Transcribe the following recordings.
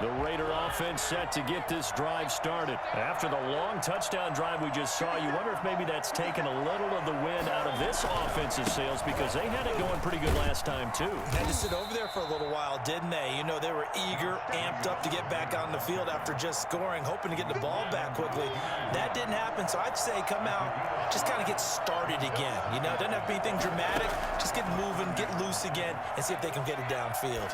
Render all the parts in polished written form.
The Raider offense set to get this drive started. After the long touchdown drive we just saw, you wonder if maybe that's taken a little of the wind out of this offensive sails because they had it going pretty good last time too. Had to sit over there for a little while, didn't they? You know, they were eager, amped up to get back on the field after just scoring, hoping to get the ball back quickly. That didn't happen, so I'd say come out, just kind of get started again. You know, doesn't have to be anything dramatic. Just get moving, get loose again, and see if they can get it downfield.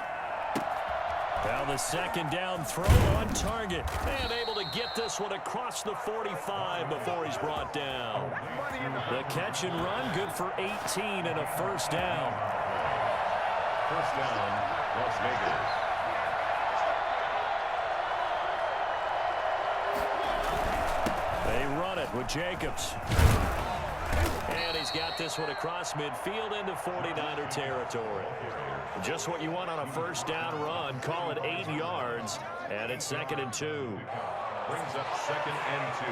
Now the second down throw on target. And able to get this one across the 45 before he's brought down. The catch and run good for 18 and a first down. First down, Las Vegas. They run it with Jacobs. And he's got this one across midfield into 49er territory. Just what you want on a first down run. Call it 8 yards. And it's 2nd and 2. Brings up 2nd and 2.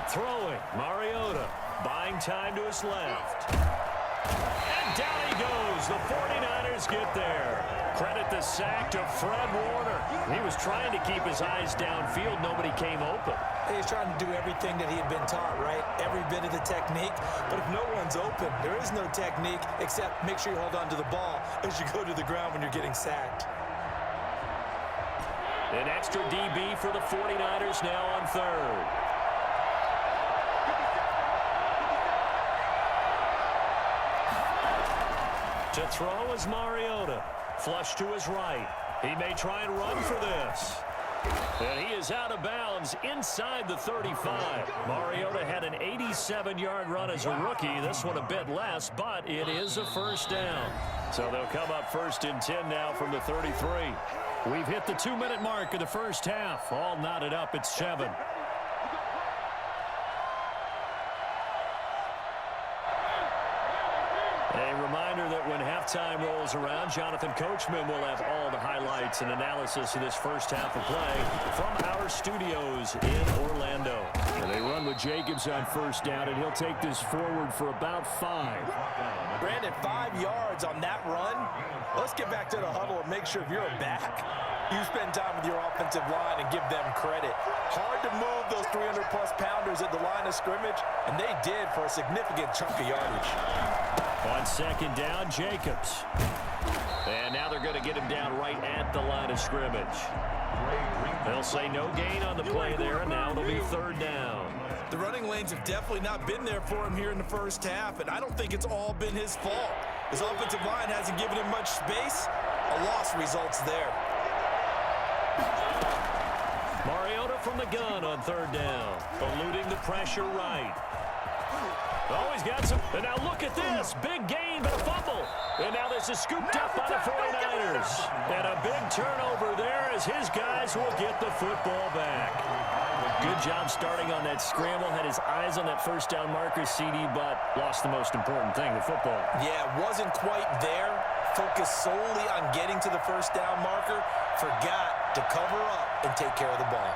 Throwing, Mariota, buying time to his left. And down he goes. The 49ers get there. Credit the sack to Fred Warner. He was trying to keep his eyes downfield. Nobody came open. He's trying to do everything that he had been taught, right? Every bit of the technique. But if no one's open, there is no technique except make sure you hold on to the ball as you go to the ground when you're getting sacked. An extra DB for the 49ers now on third. To throw is Mariota. Flush to his right. He may try and run for this. And he is out of bounds inside the 35. Mariota had an 87-yard run as a rookie. This one a bit less, but it is a first down. So they'll come up 1st and 10 now from the 33. We've hit the 2-minute mark of the first half. All knotted up at 7. A reminder that when halftime rolls around, Jonathan Coachman will have all the highlights and analysis of this first half of play from our studios in Orlando. And they run with Jacobs on first down, and he'll take this forward for about 5. Brandon, 5 yards on that run. Let's get back to the huddle and make sure if you're a back, you spend time with your offensive line and give them credit. Hard to move those 300-plus pounders at the line of scrimmage, and they did for a significant chunk of yardage. On second down, Jacobs. And now they're going to get him down right at the line of scrimmage. They'll say no gain on the play there, and now it'll be 3rd down. The running lanes have definitely not been there for him here in the first half, and I don't think it's all been his fault. His offensive line hasn't given him much space. A loss results there. Mariota from the gun on 3rd down. Eluding the pressure right. Oh, he's got some. And now look at this. Big gain, but a fumble. And now this is scooped up by the 49ers. And a big turnover there as his guys will get the football back. Good job starting on that scramble. Had his eyes on that first down marker, CD, but lost the most important thing, the football. Yeah, wasn't quite there. Focused solely on getting to the first down marker. Forgot to cover up and take care of the ball.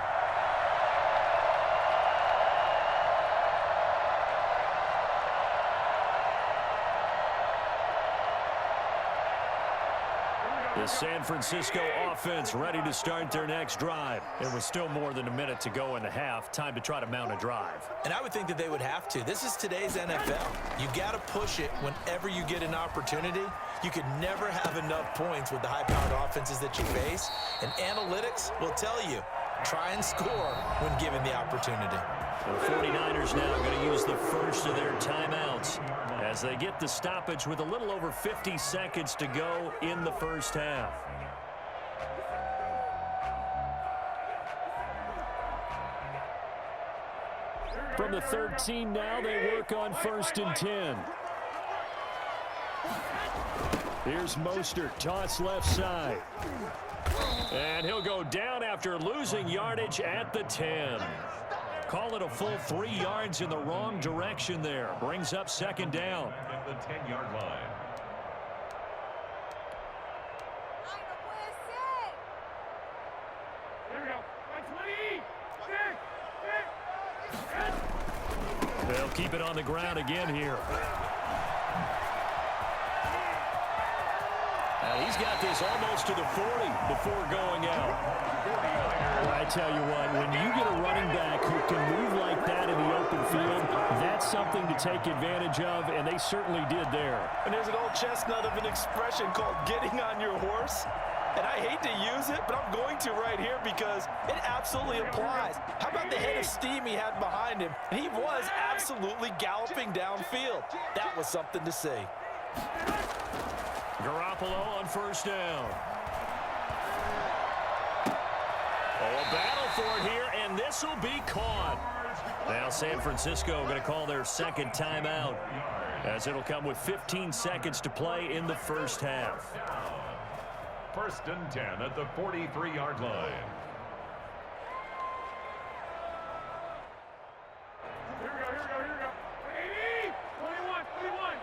The San Francisco offense ready to start their next drive. It was still more than a minute to go in the half. Time to try to mount a drive. And I would think that they would have to. This is today's NFL. You got to push it whenever you get an opportunity. You could never have enough points with the high-powered offenses that you face. And analytics will tell you, try and score when given the opportunity. The 49ers now going to use the first of their timeouts as they get the stoppage with a little over 50 seconds to go in the first half. From the 13 now, they work on 1st and 10. Here's Mostert, toss left side. And he'll go down after losing yardage at the 10. Call it a full 3 yards in the wrong direction there. Brings up 2nd down. At the 10-yard line. They'll keep it on the ground again here. He's got this almost to the 40 before going out. I tell you what, when you get a running back who can move like that in the open field, that's something to take advantage of, and they certainly did there. And there's an old chestnut of an expression called getting on your horse. And I hate to use it, but I'm going to right here because it absolutely applies. How about the head of steam he had behind him? He was absolutely galloping downfield. That was something to see. Garoppolo on first down. Oh, a battle for it here, and this will be caught. Now San Francisco going to call their second timeout, as it'll come with 15 seconds to play in the first half. First and 10 at the 43-yard line. Here we go. 80, 21.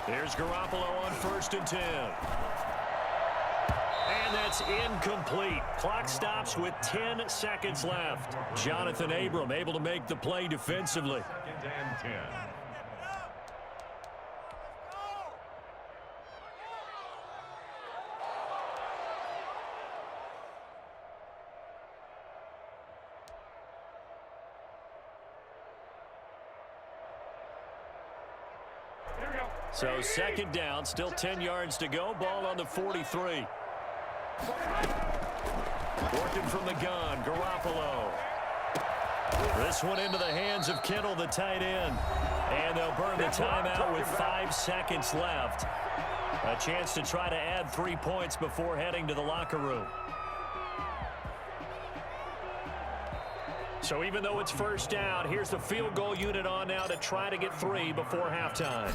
Here's Garoppolo on first and 10. And that's incomplete. Clock stops with 10 seconds left. Jonathan Abram able to make the play defensively. Second and 10. So second down, still 10 yards to go. Ball on the 43. Working from the gun, Garoppolo. This one into the hands of Kittle, the tight end. And they'll burn the timeout with 5 seconds left. A chance to try to add 3 points before heading to the locker room. So even though it's first down, here's the field goal unit on now to try to get 3 before halftime.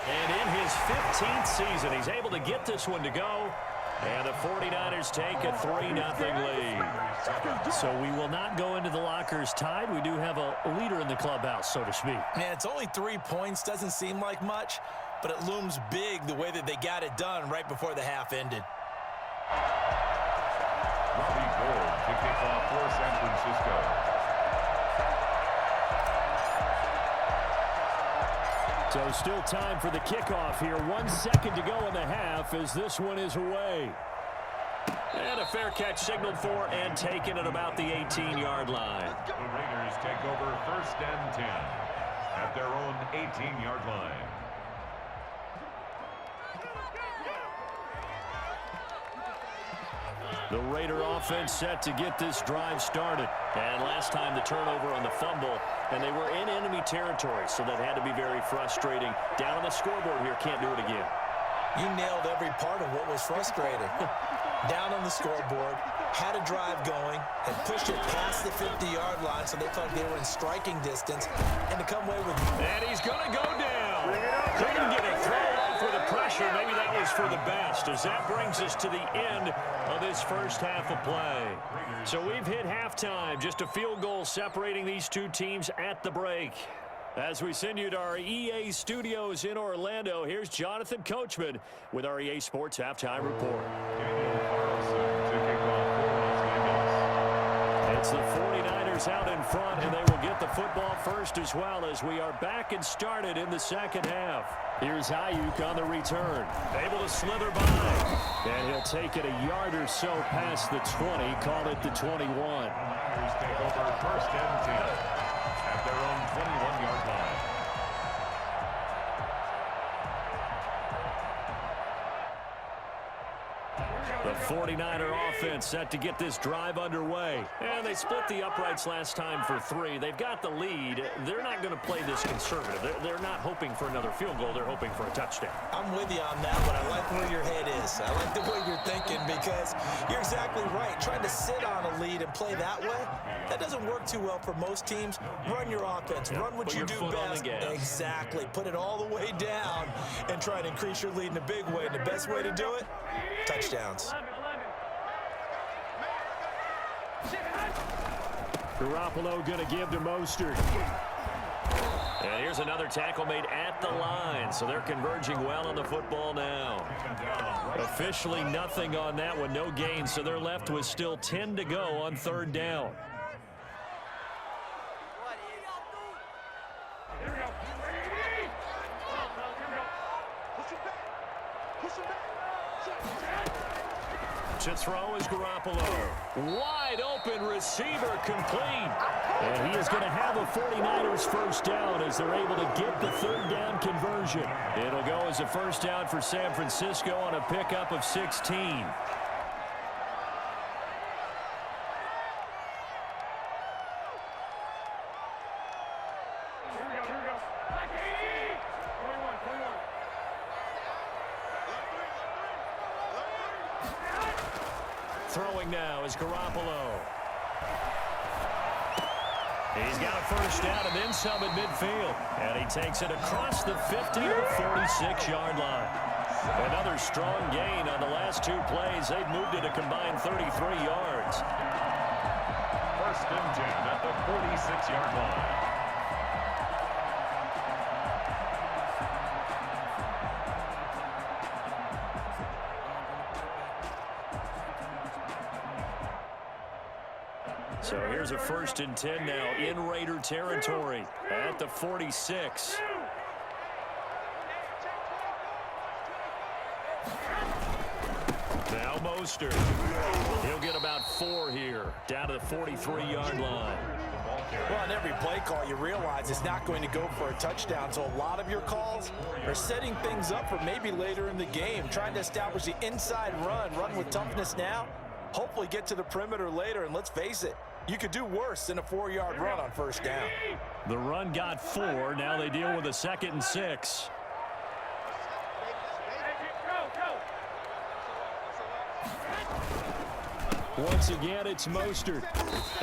And in his 15th season, he's able to get this one to go. And the 49ers take a 3-0 lead. So we will not go into the lockers tied. We do have a leader in the clubhouse, so to speak. Yeah, it's only 3 points. Doesn't seem like much, but it looms big the way that they got it done right before the half ended. Robbie Gould to kick off for San Francisco. So still time for the kickoff here. 1 second to go in the half as this one is away. And a fair catch signaled for and taken at about the 18-yard line. The Raiders take over first and 10 at their own 18-yard line. The Raider offense set to get this drive started. And last time the turnover on the fumble, and they were in enemy territory, so that had to be very frustrating. Down on the scoreboard here, can't do it again. You nailed every part of what was frustrating. Down on the scoreboard, had a drive going, had pushed it past the 50-yard line so they felt like they were in striking distance, and to come away with... And he's going to go down. Couldn't get a throw off with the pressure. Maybe that was for the best, as that brings us to the end of this first half of play. So we've hit halftime. Just a field goal separating these two teams at the break. As we send you to our EA studios in Orlando, here's Jonathan Coachman with our EA Sports Halftime Report. It's the 49ers out in front, and they will get the football first as well as we are back and started in the second half. Here's Ayuk on the return. Able to slither by. And he'll take it a yard or so past the 20, call it the 21. Niners take over first and 10 at their own 21-yard line. The 49er offense set to get this drive underway. And they split the uprights last time for 3. They've got the lead. They're not going to play this conservative. They're not hoping for another field goal. They're hoping for a touchdown. I'm with you on that, but I like where your head is. I like the way you're thinking because you're exactly right. Trying to sit on a lead and play that way, that doesn't work too well for most teams. Run your offense. Run what you do best. Exactly. Put it all the way down and try and increase your lead in a big way. And the best way to do it, touchdowns. Garoppolo going to give to Mostert. And here's another tackle made at the line, so they're converging well on the football now. Officially nothing on that one, no gain, so they're left with still 10 to go on third down. To throw is Garoppolo. Wide open receiver complete. And he is going to have a 49ers first down as they're able to get the third down conversion. It'll go as a first down for San Francisco on a pickup of 16. Throwing now is Garoppolo. He's got a first down and then some at midfield. And he takes it across the 50 to the 46-yard line. Another strong gain on the last two plays. They've moved it a combined 33 yards. First and 10 at the 46-yard line. So here's a first and 10 now in Raider territory at the 46. Now Mostert. He'll get about 4 here, down to the 43-yard line. Well, on every play call, you realize it's not going to go for a touchdown, so a lot of your calls are setting things up for maybe later in the game, trying to establish the inside run with toughness now, hopefully get to the perimeter later, and let's face it, you could do worse than a 4-yard run on first down. The run got 4. Now they deal with a 2nd and 6. Once again, it's Mostert.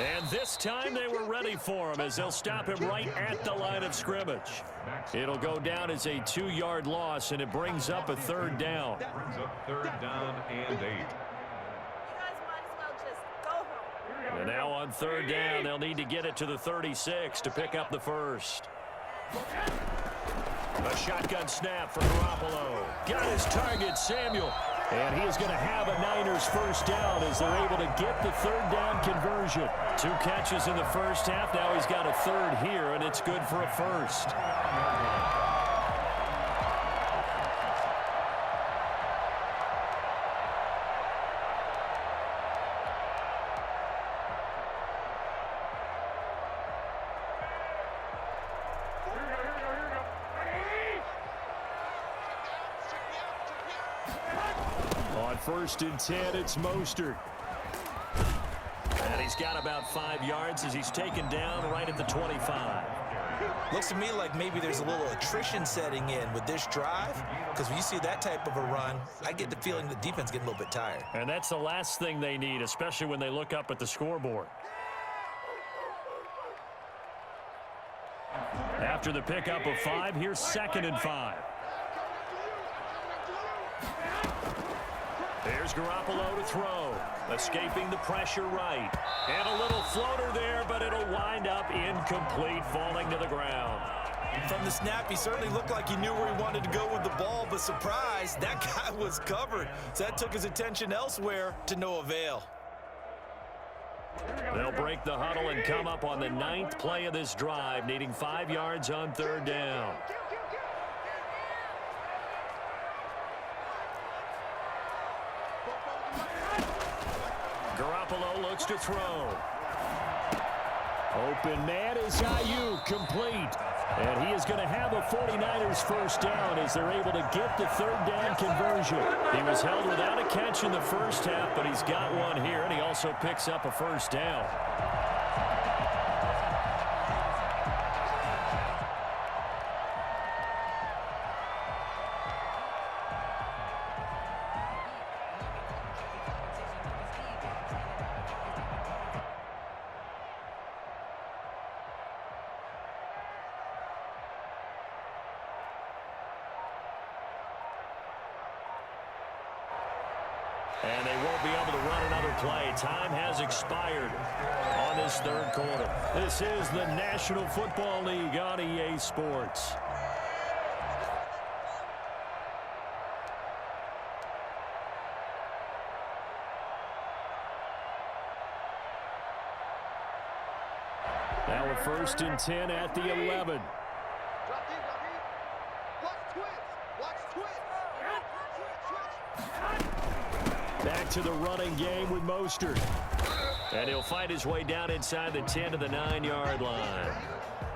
And this time they were ready for him as they'll stop him right at the line of scrimmage. It'll go down as a 2-yard loss, and it brings up a third down. Brings up third down and 8. And now on third down, they'll need to get it to the 36 to pick up the first. A shotgun snap for Garoppolo. Got his target, Samuel. And he is going to have a Niners first down as they're able to get the third down conversion. 2 catches in the first half. Now he's got a third here, and it's good for a first. First and 10, it's Mostert. And he's got about 5 yards as he's taken down right at the 25. Looks to me like maybe there's a little attrition setting in with this drive, because when you see that type of a run, I get the feeling the defense getting a little bit tired. And that's the last thing they need, especially when they look up at the scoreboard. After the pickup of 5, here's 2nd and 5. There's Garoppolo to throw. Escaping the pressure right. And a little floater there, but it'll wind up incomplete, falling to the ground. From the snap, he certainly looked like he knew where he wanted to go with the ball, but surprise, that guy was covered. So that took his attention elsewhere to no avail. They'll break the huddle and come up on the 9th play of this drive, needing 5 yards on third down. Garoppolo looks to throw. Open man is Ayuk, complete. And he is going to have a 49ers first down as they're able to get the third down conversion. He was held without a catch in the first half, but he's got one here, and he also picks up a first down. And they won't be able to run another play. Time has expired on this third quarter. This is the National Football League on EA Sports. Now a 1st and 10 at the 11. Back to the running game with Mostert. And he'll fight his way down inside the 10 to the 9-yard line.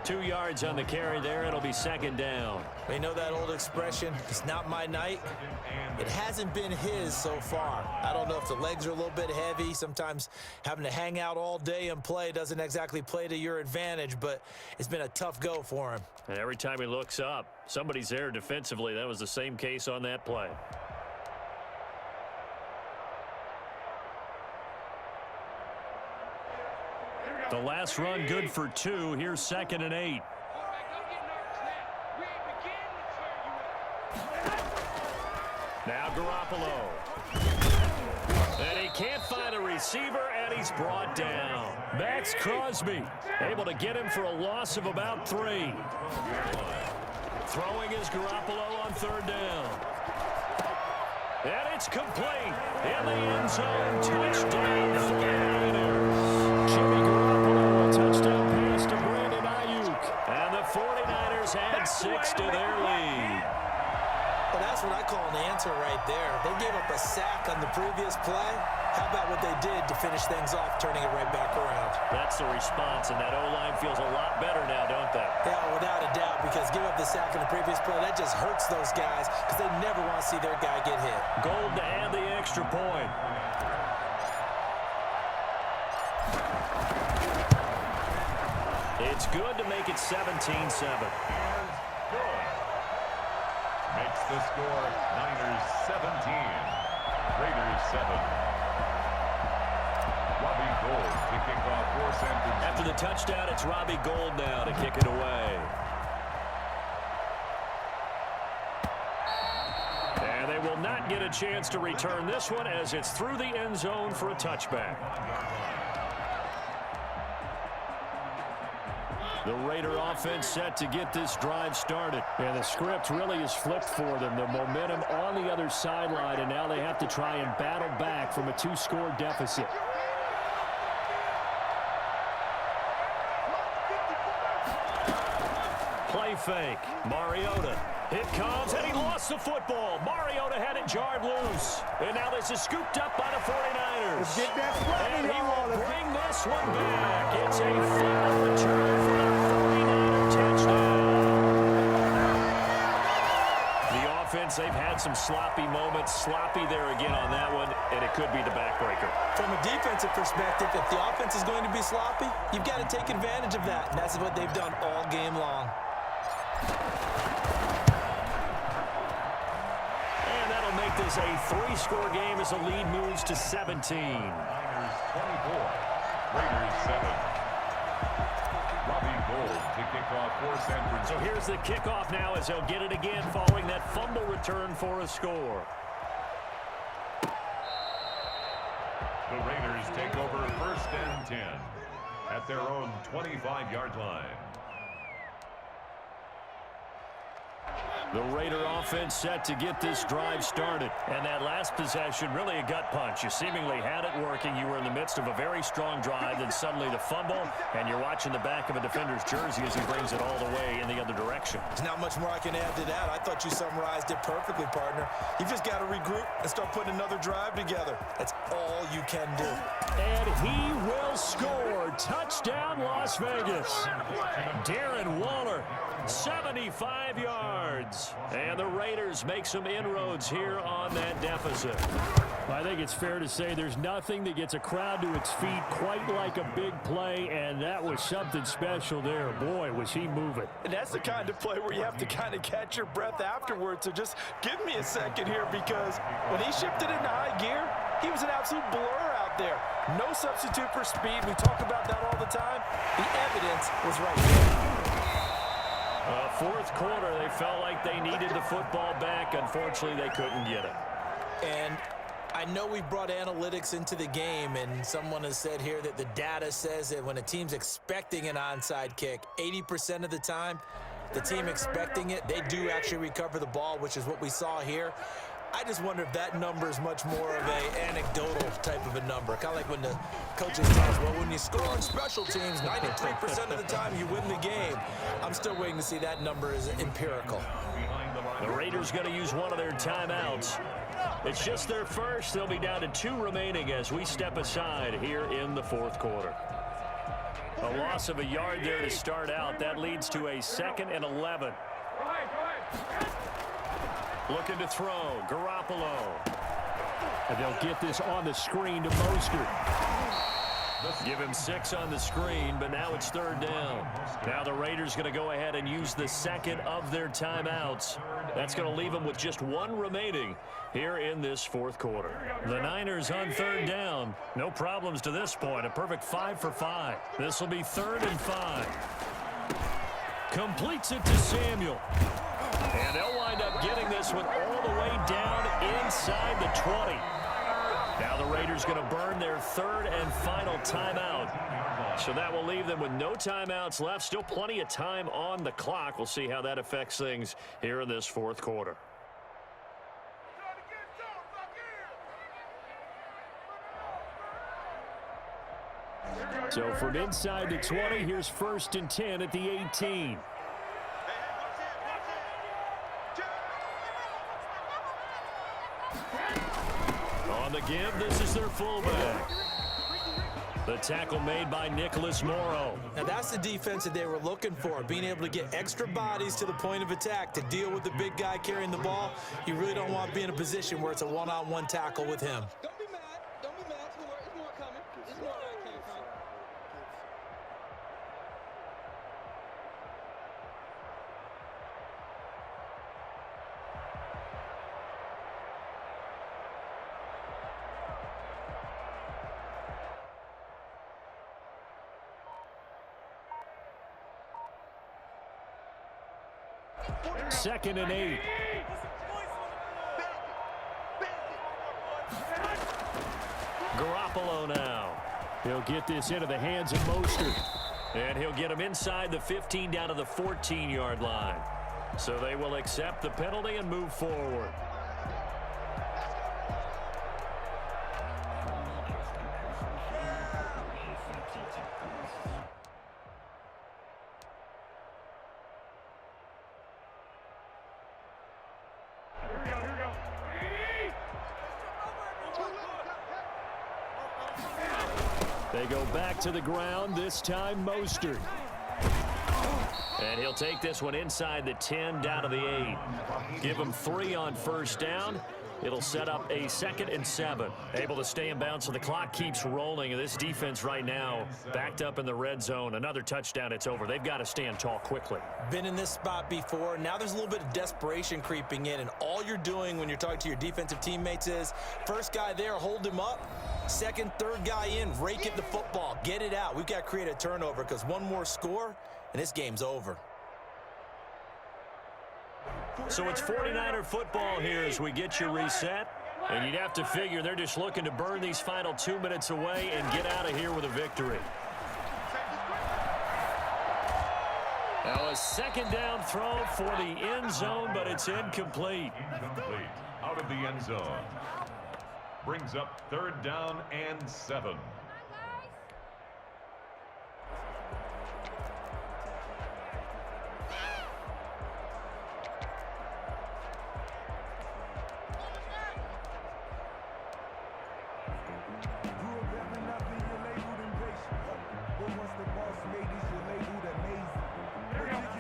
2 yards on the carry there. It'll be 2nd down. You know that old expression, it's not my night? It hasn't been his so far. I don't know if the legs are a little bit heavy. Sometimes having to hang out all day and play doesn't exactly play to your advantage, but it's been a tough go for him. And every time he looks up, somebody's there defensively. That was the same case on that play. The last run good for 2. Here's 2nd and 8. Now Garoppolo. And he can't find a receiver, and he's brought down. Max Crosby able to get him for a loss of about 3. Throwing is Garoppolo on 3rd down. And it's complete. In the end zone, touchdown 49ers. Jimmy Garoppolo, a touchdown pass to Brandon Ayuk. And the 49ers add 6 to their lead. Well, that's what I call an answer right there. They gave up a sack on the previous play. How about what they did to finish things off, turning it right back around? That's the response, and that O-line feels a lot better now, don't they? Yeah, without a doubt, because give up the sack on the previous play, that just hurts those guys because they never want to see their guy get hit. Gold to add the extra point. It's good to make it 17-7. Makes the score Niners 17, Raiders 7. Robbie Gould to kick off for San Francisco. After the touchdown, it's Robbie Gould now to kick it away. And they will not get a chance to return this one as it's through the end zone for a touchback. The Raider offense set to get this drive started. And the script really is flipped for them. The momentum on the other sideline, and now they have to try and battle back from a 2-score deficit. Play fake. Mariota. It comes, and he lost the football. Mariota had it jarred loose. And now this is scooped up by the 49ers. Let's get that flag, And he y'all. will bring this one back. It's a final return for the 49er touchdown. The offense, they've had some sloppy moments. Sloppy there again on that one, and it could be the backbreaker. From a defensive perspective, if the offense is going to be sloppy, you've got to take advantage of that. And that's what they've done all game long. Make this a 3-score game as the lead moves to 17. Niners 24, Raiders 7. Robbie Gould to kick off for San Francisco. So here's the kickoff now as they'll get it again following that fumble return for a score. The Raiders take over 1st and 10 at their own 25-yard line. The Raider offense set to get this drive started. And that last possession, really a gut punch. You seemingly had it working. You were in the midst of a very strong drive, then suddenly the fumble, and you're watching the back of a defender's jersey as he brings it all the way in the other direction. There's not much more I can add to that. I thought you summarized it perfectly, partner. You've just got to regroup and start putting another drive together. That's all you can do. And he will score. Touchdown, Las Vegas. Darren Waller, 75 yards. And the Raiders make some inroads here on that deficit. I think it's fair to say there's nothing that gets a crowd to its feet quite like a big play, and that was something special there. Boy, was he moving. And that's the kind of play where you have to kind of catch your breath afterwards. So just give me a second here, because when he shifted into high gear, he was an absolute blur out there. No substitute for speed. We talk about that all the time. The evidence was right there. Fourth quarter, they felt like they needed the football back. Unfortunately, they couldn't get it. And I know we've brought analytics into the game, and someone has said here that the data says that when a team's expecting an onside kick, 80% of the time, the team expecting it, they do actually recover the ball, which is what we saw here. I just wonder if that number is much more of an anecdotal type of a number. Kind of like when the coaches tell us, well, when you score on special teams, 93% of the time you win the game. I'm still waiting to see that number is empirical. The Raiders going to use one of their timeouts. It's just their first. They'll be down to 2 remaining as we step aside here in the fourth quarter. A loss of a yard there to start out. That leads to a 2nd and 11. Looking to throw. Garoppolo. And they'll get this on the screen to Mostert. Give him 6 on the screen, but now it's 3rd down. Now the Raiders going to go ahead and use the 2nd of their timeouts. That's going to leave them with just 1 remaining here in this fourth quarter. The Niners on 3rd down. No problems to this point. A perfect 5 for 5. This will be 3rd and 5. Completes it to Samuel. And they'll wind up getting this one all the way down inside the 20. Now the Raiders going to burn their 3rd and final timeout. So that will leave them with no timeouts left. Still plenty of time on the clock. We'll see how that affects things here in this fourth quarter. So from inside the 20, here's 1st and 10 at the 18. On the give, this is their fullback. The tackle made by Nicholas Morrow. Now that's the defense that they were looking for, being able to get extra bodies to the point of attack to deal with the big guy carrying the ball. You really don't want to be in a position where it's a one-on-one tackle with him. Don't be mad. Don't be mad. It's more coming. It's more where it came from. Second and 8. Garoppolo now. He'll get this into the hands of Mostert. And he'll get him inside the 15 down to the 14-yard line. So they will accept the penalty and move forward. They go back to the ground, this time Mostert. And he'll take this one inside the 10 down to the 8. Give him 3 on 1st down. It'll set up a 2nd and 7. Able to stay in bounds, so the clock keeps rolling. This defense right now backed up in the red zone. Another touchdown, it's over. They've got to stand tall quickly. Been in this spot before. Now there's a little bit of desperation creeping in, and all you're doing when you're talking to your defensive teammates is, first guy there, hold him up. 2nd, 3rd guy in, rake at the football. Get it out. We've got to create a turnover because one more score, and this game's over. So it's 49er football here as we get you reset. And you'd have to figure they're just looking to burn these final 2 minutes away and get out of here with a victory. Now a 2nd down throw for the end zone, but it's incomplete. Incomplete. Out of the end zone. Brings up 3rd down and 7.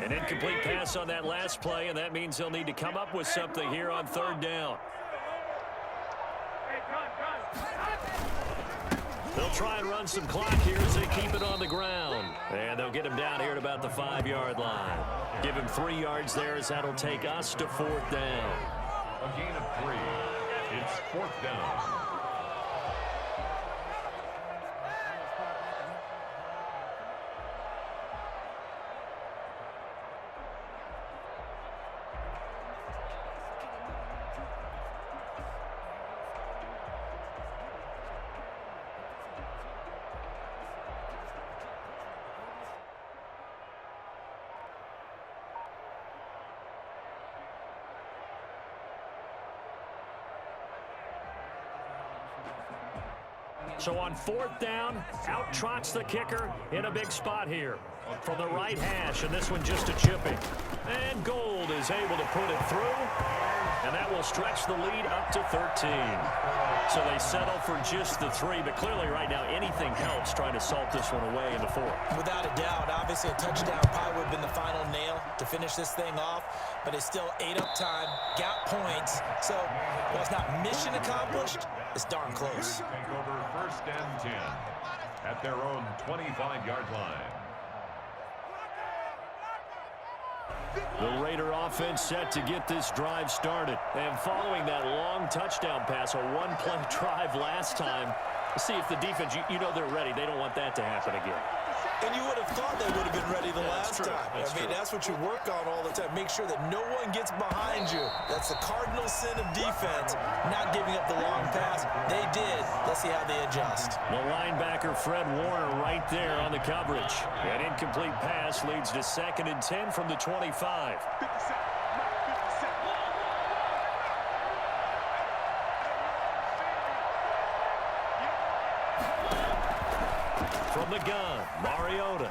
An incomplete pass on that last play, and that means they'll need to come up with something here on 3rd down. They'll try and run some clock here as they keep it on the ground. And they'll get him down here at about the 5-yard line. Give him 3 yards there as that'll take us to 4th down. A gain of 3. It's 4th down. So on 4th down, out trots the kicker in a big spot here. From the right hash, and this one just a chipping. And Gold is able to put it through, and that will stretch the lead up to 13. So they settle for just the 3, but clearly right now anything helps trying to salt this one away in the 4th. Without a doubt, obviously a touchdown probably would have been the final nail to finish this thing off, but it's still 8 up time, got points, so while it's not mission accomplished, it's darn close. Take over 1st and 10 at their own 25-yard line. The Raider offense set to get this drive started. And following that long touchdown pass, a one-play drive last time, see if the defense, you know they're ready. They don't want that to happen again. And you would have thought they would have been ready the last time. That's what you work on all the time. Make sure that no one gets behind you. That's the cardinal sin of defense, not giving up the long pass. They did. Let's see how they adjust. The linebacker, Fred Warner, right there on the coverage. An incomplete pass leads to 2nd and 10 from the 25. From the gun, Mariota.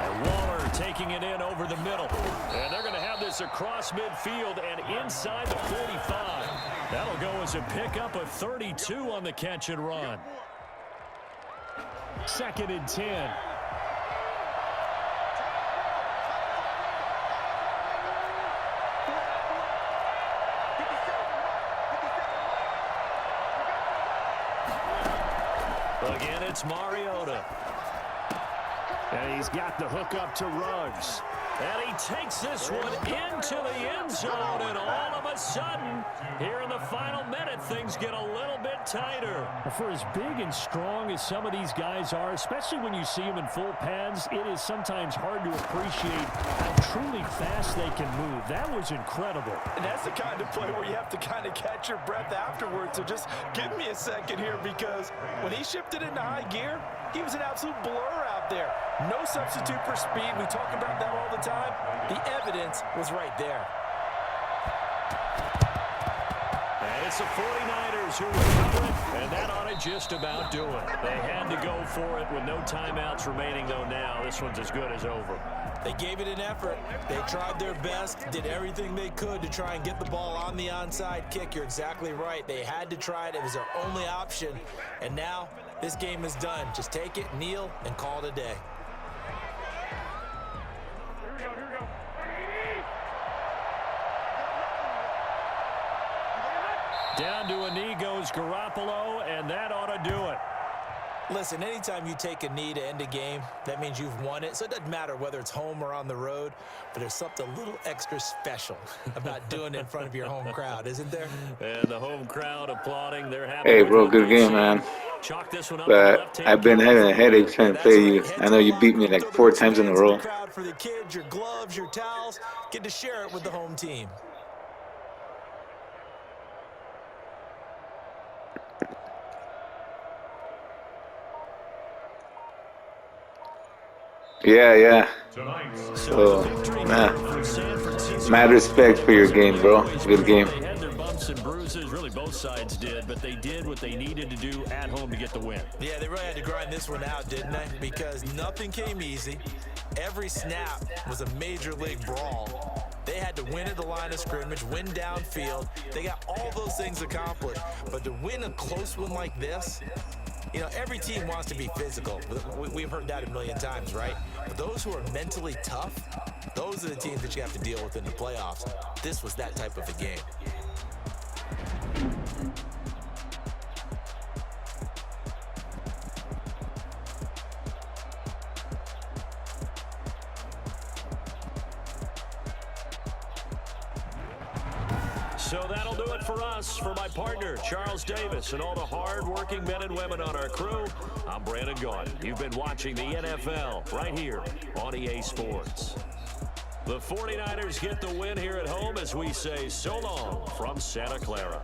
And Waller taking it in over the middle. And they're going to have this across midfield and inside the 45. That'll go as a pickup of 32 on the catch and run. 2nd and 10. Again, it's Mariota. And he's got the hook up to Ruggs. And he takes this one into the end zone. And all of a sudden, here in the final minute, things get a little bit tighter. For as big and strong as some of these guys are, especially when you see them in full pads, it is sometimes hard to appreciate how truly fast they can move. That was incredible. And that's the kind of play where you have to kind of catch your breath afterwards. So just give me a second here, because when he shifted into high gear, he was an absolute blur out there. No substitute for speed. We talk about that all the time. The evidence was right there. And it's the 49ers who recover it, and that ought to just about do it. They had to go for it with no timeouts remaining, though now this one's as good as over. They gave it an effort. They tried their best, did everything they could to try and get the ball on the onside kick. You're exactly right. They had to try it. It was their only option. And now this game is done. Just take it, kneel, and call it a day. Here we go. Down to a knee goes Garoppolo, and that ought to do it. Listen, anytime you take a knee to end a game, that means you've won it. So it doesn't matter whether it's home or on the road, but there's something a little extra special about doing it in front of your home crowd, isn't there? And the home crowd applauding. They're happy. Hey, bro, good game, man. Chalk this one up. But I've been having a headache trying to play you. I know you beat me like 4 times in a row. For the kids, your gloves, your towels, get to share it with the home team. Yeah. Tonight's So, mad respect for your game, bro. Good game. They had their bumps and bruises. Really, both sides did, but they did what they needed to do at home to get the win. Yeah, they really had to grind this one out, didn't they? Because nothing came easy. Every snap was a major league brawl. They had to win at the line of scrimmage, win downfield. They got all those things accomplished. But to win a close one like this, you know, every team wants to be physical. We've heard that a million times, right? But those who are mentally tough, those are the teams that you have to deal with in the playoffs. This was that type of a game. So that'll do it for us. For my partner, Charles Davis, and all the hard-working men and women on our crew, I'm Brandon Gaudin. You've been watching the NFL right here on EA Sports. The 49ers get the win here at home as we say so long from Santa Clara.